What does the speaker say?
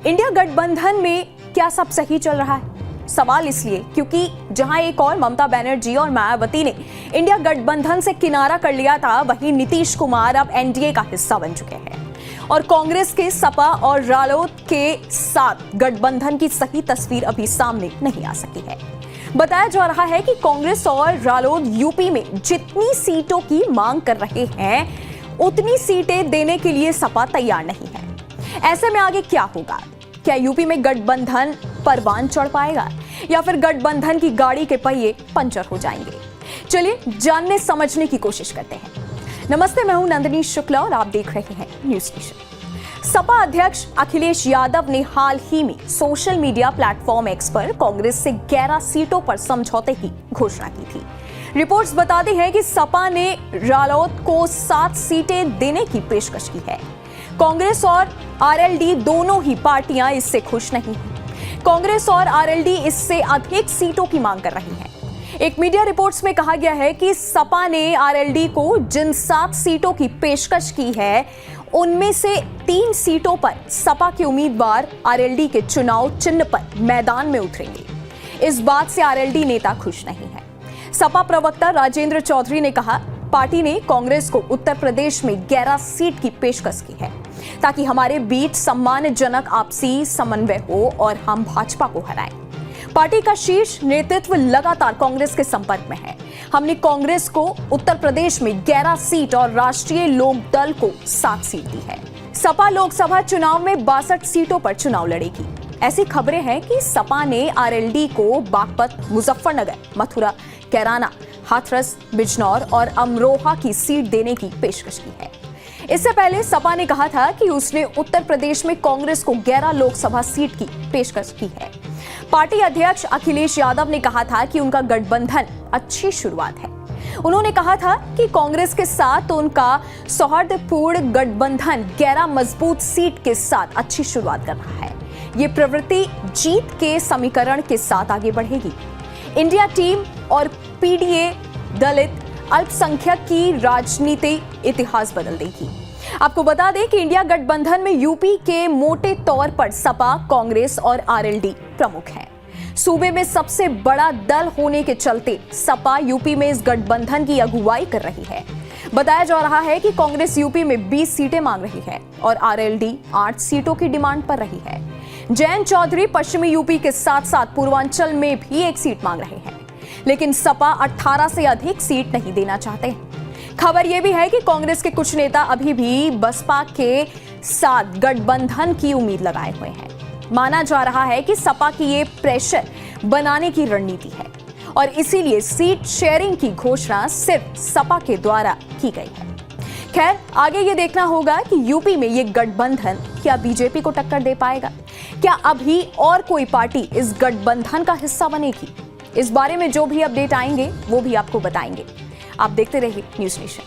India गठबंधन में क्या सब सही चल रहा है? सवाल इसलिए क्योंकि जहां एक और ममता बनर्जी और मायावती ने इंडिया गठबंधन से किनारा कर लिया था, वहीं नीतीश कुमार अब एनडीए का हिस्सा बन चुके हैं और कांग्रेस के सपा और रालोद के साथ गठबंधन की सही तस्वीर अभी सामने नहीं आ सकी है। बताया जा रहा है कि कांग्रेस और रालोद यूपी में जितनी सीटों की मांग कर रहे हैं, उतनी सीटें देने के लिए सपा तैयार नहीं है। ऐसे में आगे क्या होगा? क्या यूपी में गठबंधन परवान चढ़ पाएगा या फिर गठबंधन की गाड़ी के पहिए पंचर हो जाएंगे? चलिए जानने समझने की कोशिश करते हैं। नमस्ते, मैं हूं नंदिनी शुक्ला और आप देख रहे हैं न्यूज़ नेशन। सपा अध्यक्ष अखिलेश यादव ने हाल ही में सोशल मीडिया प्लेटफॉर्म एक्स पर कांग्रेस से 11 सीटों पर समझौते की घोषणा की थी। रिपोर्ट्स बताती हैं कि सपा ने रालोद को 7 सीटें देने की पेशकश की है। कांग्रेस और आरएलडी दोनों ही पार्टियां इससे खुश नहीं हैं। कांग्रेस और आरएलडी इससे अधिक सीटों की मांग कर रही हैं। एक मीडिया रिपोर्ट्स में कहा गया है कि सपा ने आरएलडी को जिन 7 सीटों की पेशकश की है, उनमें से 3 सीटों पर सपा के उम्मीदवार आरएलडी के चुनाव चिन्ह पर मैदान में उतरेंगे। इस बात से आरएलडी नेता खुश नहीं है। सपा प्रवक्ता राजेंद्र चौधरी ने कहा, पार्टी ने कांग्रेस को उत्तर प्रदेश में 11 सीट की पेशकश की है ताकि हमारे बीच सम्मानजनक आपसी समन्वय हो और हम भाजपा को हराएं। पार्टी का शीर्ष नेतृत्व लगातार कांग्रेस के संपर्क में है। हमने कांग्रेस को उत्तर प्रदेश में 11 सीट और राष्ट्रीय लोक दल को 7 सीट दी है। सपा लोकसभा चुनाव में 62 सीटों पर चुनाव लड़ेगी। ऐसी खबरें हैं कि सपा ने आरएलडी को बागपत, मुजफ्फरनगर, मथुरा, कैराना, हाथरस, बिजनौर और अमरोहा की सीट देने की पेशकश की है। इससे पहले सपा ने कहा था कि उसने उत्तर प्रदेश में कांग्रेस को 11 लोकसभा सीट की पेशकश की है। पार्टी अध्यक्ष अखिलेश यादव ने कहा था कि उनका गठबंधन अच्छी शुरुआत है। उन्होंने कहा था कि कांग्रेस के साथ उनका सौहार्दपूर्ण गठबंधन 11 मजबूत सीट के साथ अच्छी शुरुआत कर रहा है। ये प्रवृत्ति जीत के समीकरण के साथ आगे बढ़ेगी। इंडिया टीम और पीडीए दलित अल्पसंख्यक की राजनीति इतिहास बदल देगी। आपको बता दें कि इंडिया गठबंधन में यूपी के मोटे तौर पर सपा, कांग्रेस और आरएलडी प्रमुख हैं। सूबे में सबसे बड़ा दल होने के चलते सपा यूपी में इस गठबंधन की अगुवाई कर रही है। बताया जा रहा है कि कांग्रेस यूपी में 20 सीटें मांग रही है और आरएलडी 8 सीटों की डिमांड पर रही है। जयंत चौधरी पश्चिमी यूपी के साथ साथ पूर्वांचल में भी 1 सीट मांग रहे हैं, लेकिन सपा 18 से अधिक सीट नहीं देना चाहते हैं। खबर यह भी है कि कांग्रेस के कुछ नेता अभी भी बसपा के साथ गठबंधन की उम्मीद लगाए हुए हैं। माना जा रहा है कि सपा की ये प्रेशर बनाने की रणनीति है और इसीलिए सीट शेयरिंग की घोषणा सिर्फ सपा के द्वारा की गई है। खैर, आगे ये देखना होगा कि यूपी में ये गठबंधन क्या बीजेपी को टक्कर दे पाएगा? क्या अभी और कोई पार्टी इस गठबंधन का हिस्सा बनेगी? इस बारे में जो भी अपडेट आएंगे वो भी आपको बताएंगे। आप देखते रहिए न्यूज़ नेशन।